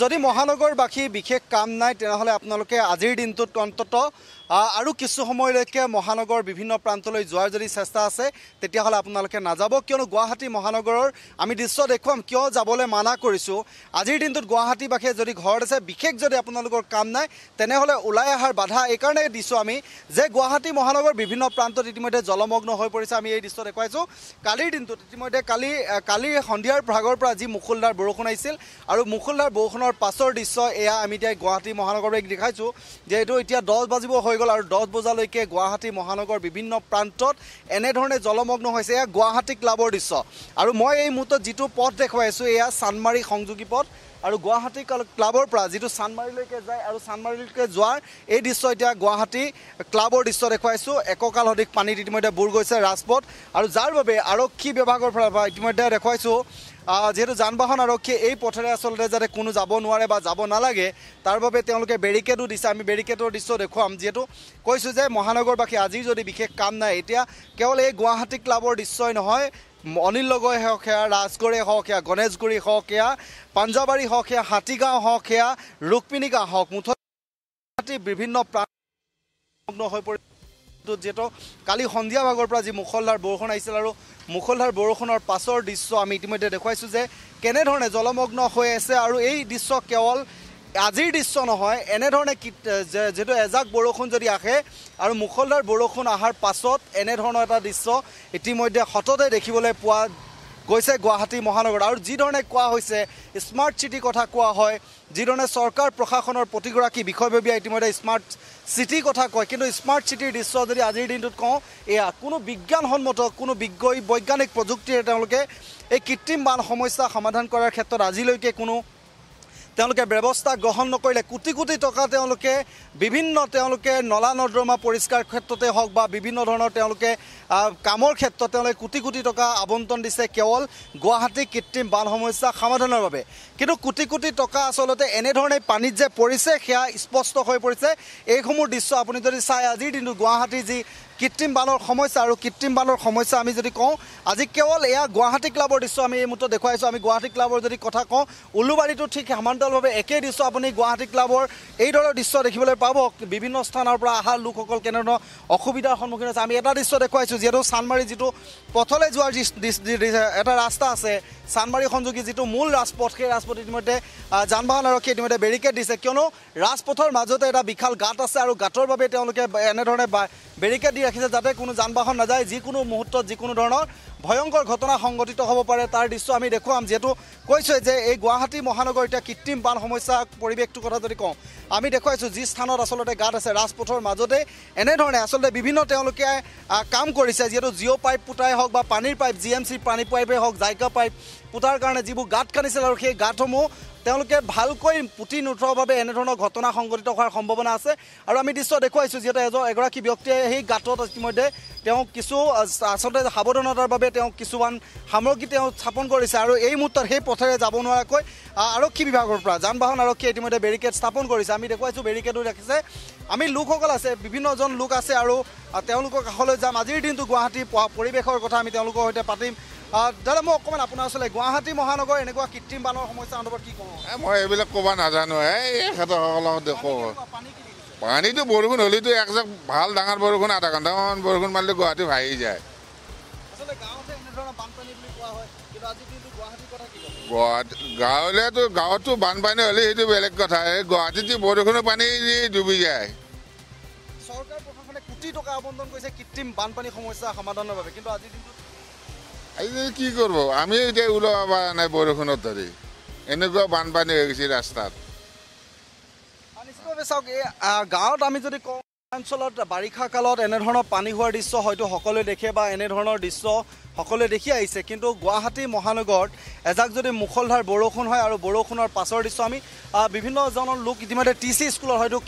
যদি মহানগৰবাসী বিশেষ কাম নাই তেনেহ'লে আপোনালোকে আজিৰ দিনটোত অন্ততঃ আৰু কিছু সময়লৈকে মহানগৰ বিভিন্ন প্ৰান্তলৈ যোৱাৰ যদি চেষ্টা আছে তেতিয়াহ'লে আপোনালোকে নাযাব, কিয়নো গুৱাহাটী মহানগৰৰ আমি দৃশ্য দেখুৱাম কিয় যাবলৈ মানা কৰিছোঁ। আজিৰ দিনটোত গুৱাহাটীবাসীয়ে যদি ঘৰত আছে, বিশেষ যদি আপোনালোকৰ কাম নাই তেনেহ'লে ওলাই অহাৰ বাধা এইকাৰণে দিছোঁ আমি যে গুৱাহাটী মহানগৰ বিভিন্ন প্ৰান্তত ইতিমধ্যে জলমগ্ন হৈ পৰিছে। আমি এই দৃশ্য দেখুৱাইছোঁ কালিৰ দিনটোত। ইতিমধ্যে কালি সন্ধিয়াৰ ভাগৰ পৰা যি মুষলধাৰ বৰষুণ আহিছিল আৰু মুষলধাৰ বৰষুণৰ পাছৰ দৃশ্য এয়া আমি এতিয়া গুৱাহাটী মহানগৰক দেখাইছোঁ যে এইটো এতিয়া 10 বাজিব হৈ গ'ল আৰু 10 বজালৈকে গুৱাহাটী মহানগৰ বিভিন্ন প্ৰান্তত এনেধৰণে জলমগ্ন হৈছে। এয়া গুৱাহাটী ক্লাবৰ দৃশ্য আৰু মই এই মুহূৰ্তত যিটো পথ দেখুৱাই আছোঁ এয়া চানমাৰী সংযোগী পথ আৰু গুৱাহাটী ক্লাবৰ পৰা যিটো চানমাৰীলৈকে যায় আৰু চানমাৰীলৈকে যোৱাৰ এই দৃশ্য এতিয়া গুৱাহাটী ক্লাবৰ দৃশ্য দেখুৱাইছোঁ। এককাল অধিক পানীত ইতিমধ্যে বুৰ গৈছে ৰাজপথ আৰু যাৰ বাবে আৰক্ষী বিভাগৰ পৰা ইতিমধ্যে দেখুৱাইছোঁ যিহেতু যান বাহন আৰক্ষীয়ে এই পথেৰে আচলতে যাতে কোনো যাব নোৱাৰে বা যাব নালাগে তাৰ বাবে তেওঁলোকে বেৰিকেডো দিছে। আমি বেৰিকেডৰ দৃশ্য দেখুৱাম, যিহেতু কৈছোঁ যে মহানগৰবাসী আজি যদি বিশেষ কাম নাই এতিয়া কেৱল এই গুৱাহাটী ক্লাবৰ দৃশ্যই নহয়, অনিল লগৈ হওক সেয়া, ৰাজগড়ে হওক সেয়া, গণেশগুৰি হওক সেয়া, পাঞ্জাবাৰী হওক সেয়া, হাতীগাঁও হওক সেয়া, ৰুক্মিণী গাঁও হওক, মুঠতে বিভিন্ন প্ৰান্ত হৈ পৰি যিহেতু কালি সন্ধিয়া ভাগৰ পৰা যি মুষলধাৰ বৰষুণ আহিছিল আৰু মুষলধাৰ বৰষুণৰ পাছৰ দৃশ্য আমি ইতিমধ্যে দেখুৱাইছোঁ যে কেনেধৰণে জলমগ্ন হৈ আছে। আৰু এই দৃশ্য কেৱল আজিৰ দৃশ্য নহয়, এনেধৰণে যিহেতু এজাক বৰষুণ যদি আহে আৰু মুষলধাৰ বৰষুণ অহাৰ পাছত এনেধৰণৰ এটা দৃশ্য ইতিমধ্যে সততে দেখিবলৈ পোৱা গৈছে গুৱাহাটী মহানগৰত। আৰু যিধৰণে কোৱা হৈছে স্মাৰ্ট চিটিৰ কথা কোৱা হয়, যিধৰণে চৰকাৰ প্ৰশাসনৰ প্ৰতিগৰাকী বিষয়ববীয়া ইতিমধ্যে স্মাৰ্ট চিটিৰ কথা কয়, কিন্তু স্মাৰ্ট চিটিৰ দৃশ্য যদি আজিৰ দিনটোত কওঁ এয়া কোনো বিজ্ঞানসন্মত কোনো বৈজ্ঞানিক প্ৰযুক্তিৰে তেওঁলোকে এই কৃত্ৰিম বান সমস্যা সমাধান কৰাৰ ক্ষেত্ৰত আজিলৈকে কোনো তেওঁলোকে ব্যৱস্থা গ্ৰহণ নকৰিলে। কোটি কোটি টকা তেওঁলোকে তেওঁলোকে নলা নৰ্দমা পৰিষ্কাৰ ক্ষেত্ৰতে হওক বা বিভিন্ন ধৰণৰ তেওঁলোকে কামৰ ক্ষেত্ৰত তেওঁলোকে কোটি কোটি টকা আবণ্টন দিছে কেৱল গুৱাহাটী কৃত্ৰিম বান সমস্যা সমাধানৰ বাবে। কিন্তু কোটি কোটি টকা আচলতে এনেধৰণে পানীত যে পৰিছে সেয়া স্পষ্ট হৈ পৰিছে। এইসমূহ দৃশ্য আপুনি যদি চাই আজিৰ দিনটো গুৱাহাটীৰ যি কৃত্ৰিম বানৰ সমস্যা আৰু কৃত্ৰিম বানৰ সমস্যা আমি যদি কওঁ আজি কেৱল এয়া গুৱাহাটী ক্লাবৰ দৃশ্য আমি এই মুহূৰ্তত দেখুৱাইছোঁ। আমি গুৱাহাটী ক্লাবৰ যদি কথা কওঁ উলুবাৰীটো ঠিক সমান্তৰালভাৱে একেই দৃশ্য আপুনি গুৱাহাটী ক্লাবৰ এইদৰে দৃশ্য দেখিবলৈ পাব। বিভিন্ন স্থানৰ পৰা অহা লোকসকল কেনেধৰণৰ অসুবিধাৰ সন্মুখীন হৈছে। আমি এটা দৃশ্য দেখুৱাইছোঁ যিহেতু চানমাৰী যিটো পথলৈ যোৱাৰ এটা ৰাস্তা আছে, চানমাৰী সংযোগী যিটো মূল ৰাজপথ, সেই ৰাজপথ ইতিমধ্যে যান বাহন আৰক্ষীয়ে ইতিমধ্যে বেৰিকেড দিছে, কিয়নো ৰাজপথৰ মাজতে এটা বিশাল গাঁত আছে আৰু গাঁতৰ বাবে তেওঁলোকে এনেধৰণে বেৰিকেড দি ৰাখিছে যাতে কোনো যান বাহন নাযায়। যিকোনো মুহূৰ্তত যিকোনো ধৰণৰ ভয়ংকৰ ঘটনা সংঘটিত হ'ব পাৰে তাৰ দৃশ্য আমি দেখুৱাম। যিহেতু কৈছোঁ যে এই গুৱাহাটী মহানগৰ এতিয়া কৃত্ৰিম বান সমস্যা পৰিৱেশটোৰ কথা যদি কওঁ আমি দেখুৱাইছোঁ যি স্থানত আচলতে গাঁত আছে ৰাজপথৰ মাজতে এনেধৰণে আচলতে বিভিন্ন তেওঁলোকে কাম কৰিছে। যিহেতু জিঅ' পাইপ পুতাই হওক বা পানীৰ পাইপ GMC পানী পাইপেই হওক, জাইকা পাইপ পুতাৰ কাৰণে যিবোৰ গাঁত খান্দিছিল আৰু সেই গাঁতসমূহ তেওঁলোকে ভালকৈ পুতি নোথোৱাৰ বাবে এনেধৰণৰ ঘটনা সংঘটিত হোৱাৰ সম্ভাৱনা আছে। আৰু আমি দৃশ্য দেখুৱাইছোঁ যিহেতু এগৰাকী ব্যক্তিয়ে সেই গাঁতত ইতিমধ্যে তেওঁ কিছু আচলতে সাৱধানতাৰ বাবে তেওঁ কিছুমান সামগ্ৰী তেওঁ স্থাপন কৰিছে আৰু এই মুহূৰ্তত সেই পথেৰে যাব নোৱাৰাকৈ আৰক্ষী বিভাগৰ পৰা যান বাহন আৰক্ষীয়ে ইতিমধ্যে বেৰিকেড স্থাপন কৰিছে। আমি দেখুৱাইছোঁ বেৰিকেডো ৰাখিছে। আমি লোকসকল আছে, বিভিন্নজন লোক আছে আৰু তেওঁলোকৰ কাষলৈ যাম। আজিৰ দিনটো গুৱাহাটীৰ পৰিৱেশৰ কথা আমি তেওঁলোকৰ সৈতে পাতিম। দাদা মই অকণমান আপোনাৰ ওচৰলৈ গুৱাহাটী মহানগৰ এনেকুৱা কৃত্ৰিম বানৰ সমস্যা সন্দৰ্ভত কি ক'ব? মই এইবিলাক ক'ব নাজানো। এখেতসকলক দেখোঁ পানীটো বৰষুণ হ'লেতো একজাক ভাল ডাঙৰ বৰষুণ আধা ঘণ্টামান বৰষুণ মাৰিলে গুৱাহাটী ভাহি যায়। গাঁৱলীয়াটো গাঁৱতো বানপানী হ'লে সেইটো বেলেগ কথা, গুৱাহাটীতো বৰষুণৰ পানী ডুবি যায়। চৰকাৰ প্ৰশাসনে কোটি টকা আবণ্টন কৰিছে কৃত্ৰিম বানপানী সমস্যা সমাধানৰ বাবে, কিন্তু আজিৰ দিনটোত আজি কি কৰিব আমি এতিয়া ওলাব পৰা নাই বৰষুণত ধৰি এনেকুৱা বানপানী হৈ গৈছে ৰাস্তাত। নিশ্চিতভাৱে চাওক এই গাঁৱত আমি যদি কওঁ অঞ্চলত বাৰিষা কালত এনেধৰণৰ পানী হোৱাৰ দৃশ্য হয়তো সকলোৱে দেখে বা এনেধৰণৰ দৃশ্য সকলোৱে দেখি আহিছে, কিন্তু গুৱাহাটী মহানগৰত এজাক যদি মুষলধাৰ বৰষুণ হয় আৰু বৰষুণৰ পাছৰ দৃশ্য আমি বিভিন্নজনৰ লোক ইতিমধ্যে TC স্কুলত হয়তো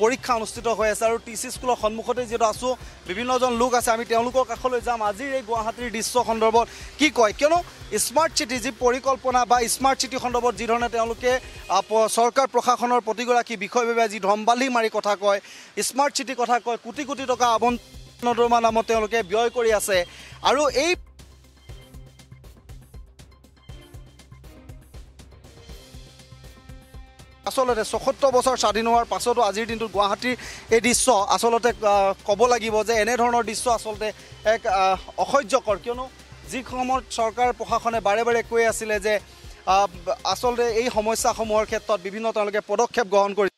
পৰীক্ষা অনুষ্ঠিত হৈ আছে আৰু TC স্কুলৰ সন্মুখতে যিহেতু আছোঁ বিভিন্নজন লোক আছে। আমি তেওঁলোকৰ কাষলৈ যাম আজিৰ এই গুৱাহাটীৰ দৃশ্য সন্দৰ্ভত কি কয়, কিয়নো স্মাৰ্ট চিটি যি পৰিকল্পনা বা স্মাৰ্ট চিটি সন্দৰ্ভত যিধৰণে তেওঁলোকে চৰকাৰ প্ৰশাসনৰ প্ৰতিগৰাকী বিষয়ববীয়া যি ধম্বালি মাৰি কথা কয়, স্মাৰ্ট চিটিৰ কথা কয়, কোটি কোটি টকা আবণ্টনৰ নামত তেওঁলোকে ব্যয় কৰি আছে আৰু এই আচলতে ৭৪ বছৰ স্বাধীন হোৱাৰ পাছতো আজিৰ দিনটোত গুৱাহাটীৰ এই দৃশ্য আচলতে ক'ব লাগিব যে এনেধৰণৰ দৃশ্য আচলতে এক অসহ্যকৰ, কিয়নো যি সময়ত চৰকাৰ প্ৰশাসনে বাৰে বাৰে কৈ আছিলে যে আচলতে এই সমস্যাসমূহৰ ক্ষেত্ৰত বিভিন্ন তেওঁলোকে পদক্ষেপ গ্ৰহণ কৰি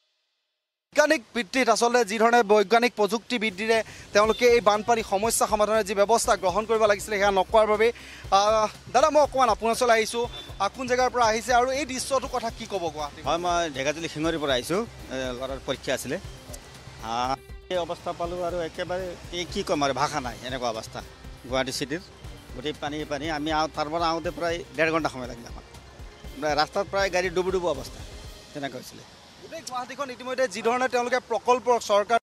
বৈজ্ঞানিক ভিত্তিত আচলতে যি ধৰণে বৈজ্ঞানিক প্ৰযুক্তি বৃদ্ধিৰে তেওঁলোকে এই বানপানী সমস্যা সমাধানৰ যি ব্যৱস্থা গ্ৰহণ কৰিব লাগিছিলে সেয়া নকৰাৰ বাবে দাদা মই অকণমান আপোনাৰ ওচৰলৈ আহিছোঁ, কোন জেগাৰ পৰা আহিছে আৰু এই দৃশ্যটোৰ কথা কি ক'ব গুৱাহাটী? হয়, মই ঢেকাজুলি শিঙৰীৰ পৰা আহিছোঁ, ল'ৰাৰ পৰীক্ষা আছিলে। এই অৱস্থা পালোঁ আৰু একেবাৰে কি ক'ম আৰু ভাষা নাই, এনেকুৱা অৱস্থা গুৱাহাটী চিটিৰ গোটেই পানী আমি তাৰ পৰা আহোঁতে প্ৰায় 1.5 ঘণ্টা সময় লাগিলে আমাক, ৰাস্তাত প্ৰায় গাড়ী ডুবু অৱস্থা তেনেকুৱা হৈছিলে। গোটেই গুৱাহাটীখন ইতিমধ্যে যি ধৰণে তেওঁলোকে প্ৰকল্প চৰকাৰ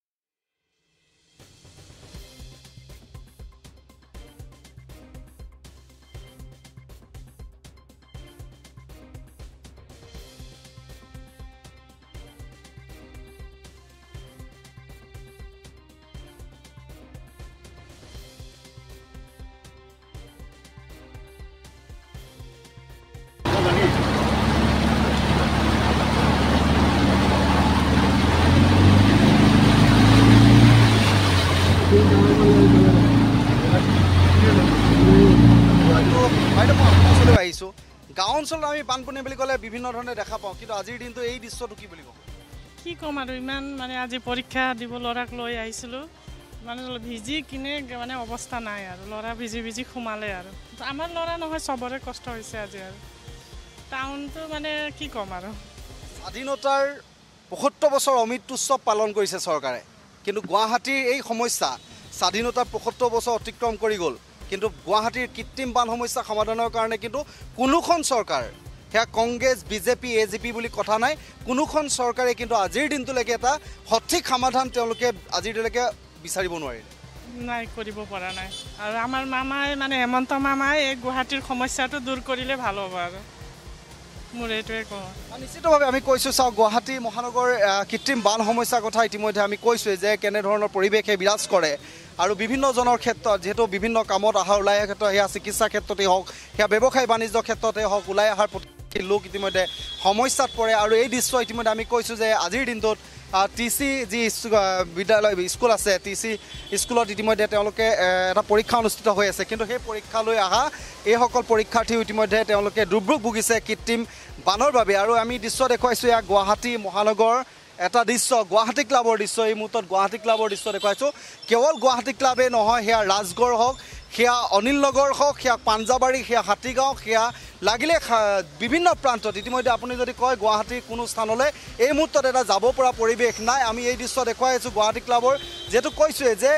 আহিছোঁ। গাঁও অঞ্চলত আমি বানপানী বুলি ক'লে বিভিন্ন ধৰণে দেখা পাওঁ, কিন্তু আজিৰ দিনটো এই দৃশ্যটো কি বুলি ক'ব? কি ক'ম আৰু ইমান মানে আজি পৰীক্ষা দিব ল'ৰাক লৈ আহিছিলোঁ, মানে ভিজি কিনে মানে অৱস্থা নাই আৰু ল'ৰা ভিজি সোমালে আৰু আমাৰ ল'ৰা নহয় চবৰে কষ্ট হৈছে আজি আৰু টাউনটো মানে কি ক'ম আৰু। স্বাধীনতাৰ ৭৫ বছৰ অমৃত উৎসৱ পালন কৰিছে চৰকাৰে, কিন্তু গুৱাহাটীৰ এই সমস্যা স্বাধীনতাৰ ৭৫ বছৰ অতিক্ৰম কৰি গ'ল, কিন্তু গুৱাহাটীৰ কৃত্ৰিম বান সমস্যা সমাধানৰ কাৰণে কিন্তু কোনোখন চৰকাৰ, সেয়া কংগ্ৰেছ বিজেপি এজিপি বুলি কথা নাই, কোনোখন চৰকাৰে কিন্তু আজিৰ দিনটোলৈকে এটা সঠিক সমাধান তেওঁলোকে আজিৰ দিনলৈকে বিচাৰিব নোৱাৰিলে। নাই, কৰিব পৰা নাই। আৰু আমাৰ মামাই মানে হেমন্ত মামাই এই গুৱাহাটীৰ সমস্যাটো দূৰ কৰিলে ভাল হ'ব আৰু মোৰ এইটোৱে কওঁ। নিশ্চিতভাৱে আমি কৈছোঁ, চাওক গুৱাহাটী মহানগৰ কৃত্ৰিম বান সমস্যাৰ কথা ইতিমধ্যে আমি কৈছোঁৱেই যে কেনেধৰণৰ পৰিৱেশে বিৰাজ কৰে আৰু বিভিন্নজনৰ ক্ষেত্ৰত যিহেতু বিভিন্ন কামত অহা ওলাই অহাৰ ক্ষেত্ৰত, সেয়া চিকিৎসাৰ ক্ষেত্ৰতেই হওক, সেয়া ব্যৱসায় বাণিজ্যৰ ক্ষেত্ৰতে হওক, ওলাই অহাৰ প্ৰতি লোক ইতিমধ্যে সমস্যাত পৰে। আৰু এই দৃশ্য ইতিমধ্যে আমি কৈছোঁ যে আজিৰ দিনটোত TC যি বিদ্যালয় স্কুল আছে, TC স্কুলত ইতিমধ্যে তেওঁলোকে এটা পৰীক্ষা অনুষ্ঠিত হৈ আছে, কিন্তু সেই পৰীক্ষালৈ অহা এইসকল পৰীক্ষাৰ্থীও ইতিমধ্যে তেওঁলোকে দুৰ্ভোগ ভুগিছে কৃত্ৰিম বানৰ বাবে। আৰু আমি দৃশ্য দেখুৱাইছোঁ, এয়া গুৱাহাটী মহানগৰ এটা দৃশ্য, গুৱাহাটী ক্লাবৰ দৃশ্য। এই মুহূৰ্তত গুৱাহাটী ক্লাবৰ দৃশ্য দেখুৱাইছোঁ। কেৱল গুৱাহাটী ক্লাবেই নহয়, সেয়া ৰাজগড় হওক, সেয়া অনিল নগৰ হওক, সেয়া পাঞ্জাবাৰী, সেয়া হাতীগাঁও, সেয়া লাগিলে বিভিন্ন প্ৰান্তত ইতিমধ্যে আপুনি যদি কয় গুৱাহাটীৰ কোনো স্থানলৈ এই মুহূৰ্তত এটা যাব পৰা পৰিৱেশ নাই। আমি এই দৃশ্য দেখুৱাই আছোঁ গুৱাহাটী ক্লাবৰ, যিহেতু কৈছোঁৱেই যে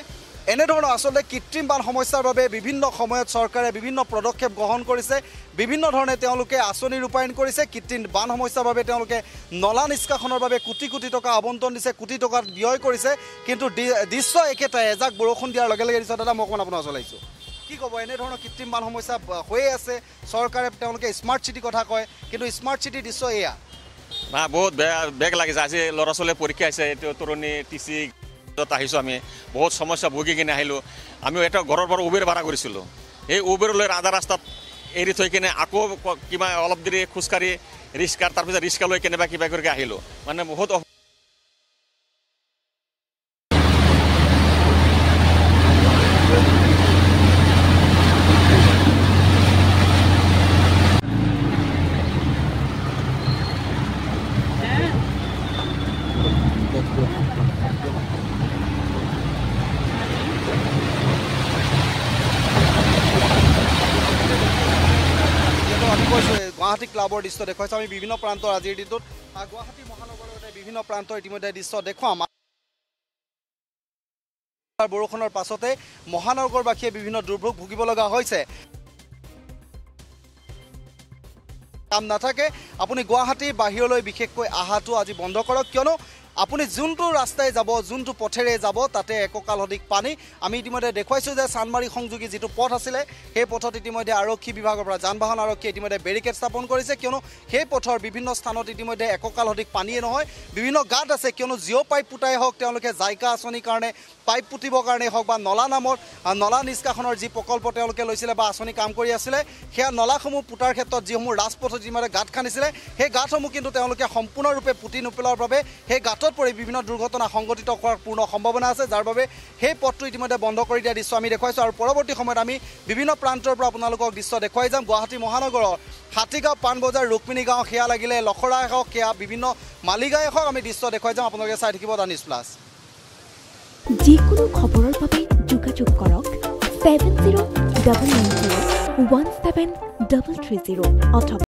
এনেধৰণৰ আচলতে কৃত্ৰিম বান সমস্যাৰ বাবে বিভিন্ন সময়ত চৰকাৰে বিভিন্ন পদক্ষেপ গ্ৰহণ কৰিছে, বিভিন্ন ধৰণে তেওঁলোকে আঁচনি ৰূপায়ণ কৰিছে। কৃত্ৰিম বান সমস্যাৰ বাবে তেওঁলোকে নলা নিষ্কাশনৰ বাবে কোটি কোটি টকা আবণ্টন দিছে, কোটি টকা ব্যয় কৰিছে, কিন্তু দৃশ্য একেটাই, এজাক বৰষুণ দিয়াৰ লগে লগে দৃশ্য দাদা মই অকণমান আপোনাৰ ওচৰলৈ আহিছোঁ। কি ক'ব, এনেধৰণৰ কৃত্ৰিম বান সমস্যা হৈয়ে আছে, চৰকাৰে তেওঁলোকে স্মাৰ্ট চিটিৰ কথা কয়, কিন্তু স্মাৰ্ট চিটিৰ দৃশ্য এয়া না, বহুত বেগ লাগিছে। আজি ল'ৰা ছোৱালীয়ে পৰীক্ষা আহিছে, এইটো তৰুণী TC আহিছোঁ, আমি বহুত সমস্যা ভুগি কিনে আহিলোঁ। আমিও এটা ঘৰৰ পৰা উবেৰ ভাড়া কৰিছিলোঁ, সেই উবেৰলৈ আধা ৰাস্তাত এৰি থৈ কিনে আকৌ কিবা অলপ দেৰি খোজকাঢ়ি ৰিক্সাৰ, তাৰপিছত ৰিক্সা লৈ কেনেবা কিবা কৰি আহিলোঁ, মানে বহুত গুৱাহাটী ক্লাবৰ দৃশ্য দেখুৱাইছোঁ আমি বিভিন্ন প্ৰান্তৰ আজিৰ দিনটোত। গুৱাহাটী মহানগৰতে বিভিন্ন প্ৰান্তৰ ইতিমধ্যে দৃশ্য দেখুৱাম। বৰষুণৰ পাছতে মহানগৰবাসীয়ে বিভিন্ন দুৰ্ভোগ ভুগিব লগা হৈছে। কাম নাথাকে, আপুনি গুৱাহাটীৰ বাহিৰলৈ বিশেষকৈ অহাটো আজি বন্ধ কৰক, কিয়নো আপুনি যোনটো ৰাস্তাই যাব যোনটো পথেৰে যাব তাতে এককাল অধিক পানী আমি ইতিমধ্যে দেখুৱাইছোঁ যে চানমাৰী সংযোগী যিটো পথ আছিলে সেই পথত ইতিমধ্যে আৰক্ষী বিভাগৰ পৰা যান বাহন আৰক্ষীয়ে ইতিমধ্যে বেৰিকেড স্থাপন কৰিছে কিয়নো সেই পথৰ বিভিন্ন স্থানত ইতিমধ্যে এককাল অধিক পানীয়ে নহয় বিভিন্ন গাঁত আছে কিয়নো জিঅ' পাইপ পুতাই হওক তেওঁলোকে জাইকা আঁচনিৰ কাৰণে পাইপ পুতিবৰ কাৰণে হওক বা নলা নামৰ নলা নিষ্কাশনৰ যি প্ৰকল্প তেওঁলোকে লৈছিলে বা আঁচনি কাম কৰি আছিলে সেয়া নলাসমূহ পুতাৰ ক্ষেত্ৰত যিসমূহ ৰাজপথত যিমানে গাঁত খান্দিছিলে সেই গাঁতসমূহ কিন্তু তেওঁলোকে সম্পূৰ্ণৰূপে পুতি নপেলোৱাৰ বাবে সেই গাঁতত পৰি বিভিন্ন দুৰ্ঘটনা সংঘটিত হোৱাৰ পূৰ্ণ সম্ভাৱনা আছে যাৰ বাবে সেই পথটো ইতিমধ্যে বন্ধ কৰি দিয়া দৃশ্য আমি দেখুৱাইছোঁ আৰু পৰৱৰ্তী সময়ত আমি বিভিন্ন প্ৰান্তৰ পৰা আপোনালোকক দৃশ্য দেখুৱাই যাম গুৱাহাটী মহানগৰৰ হাতীগাঁও পাণবজাৰ ৰুক্মিণী গাঁও সেয়া লাগিলে লখৰাই হওক সেয়া বিভিন্ন মালিগাঁৱে হওক আমি দৃশ্য দেখুৱাই যাম আপোনালোকে চাই থাকিব দানিছ প্লাছ যিকোনো খবৰৰ বাবে যোগাযোগ কৰক 7099017330 অথবা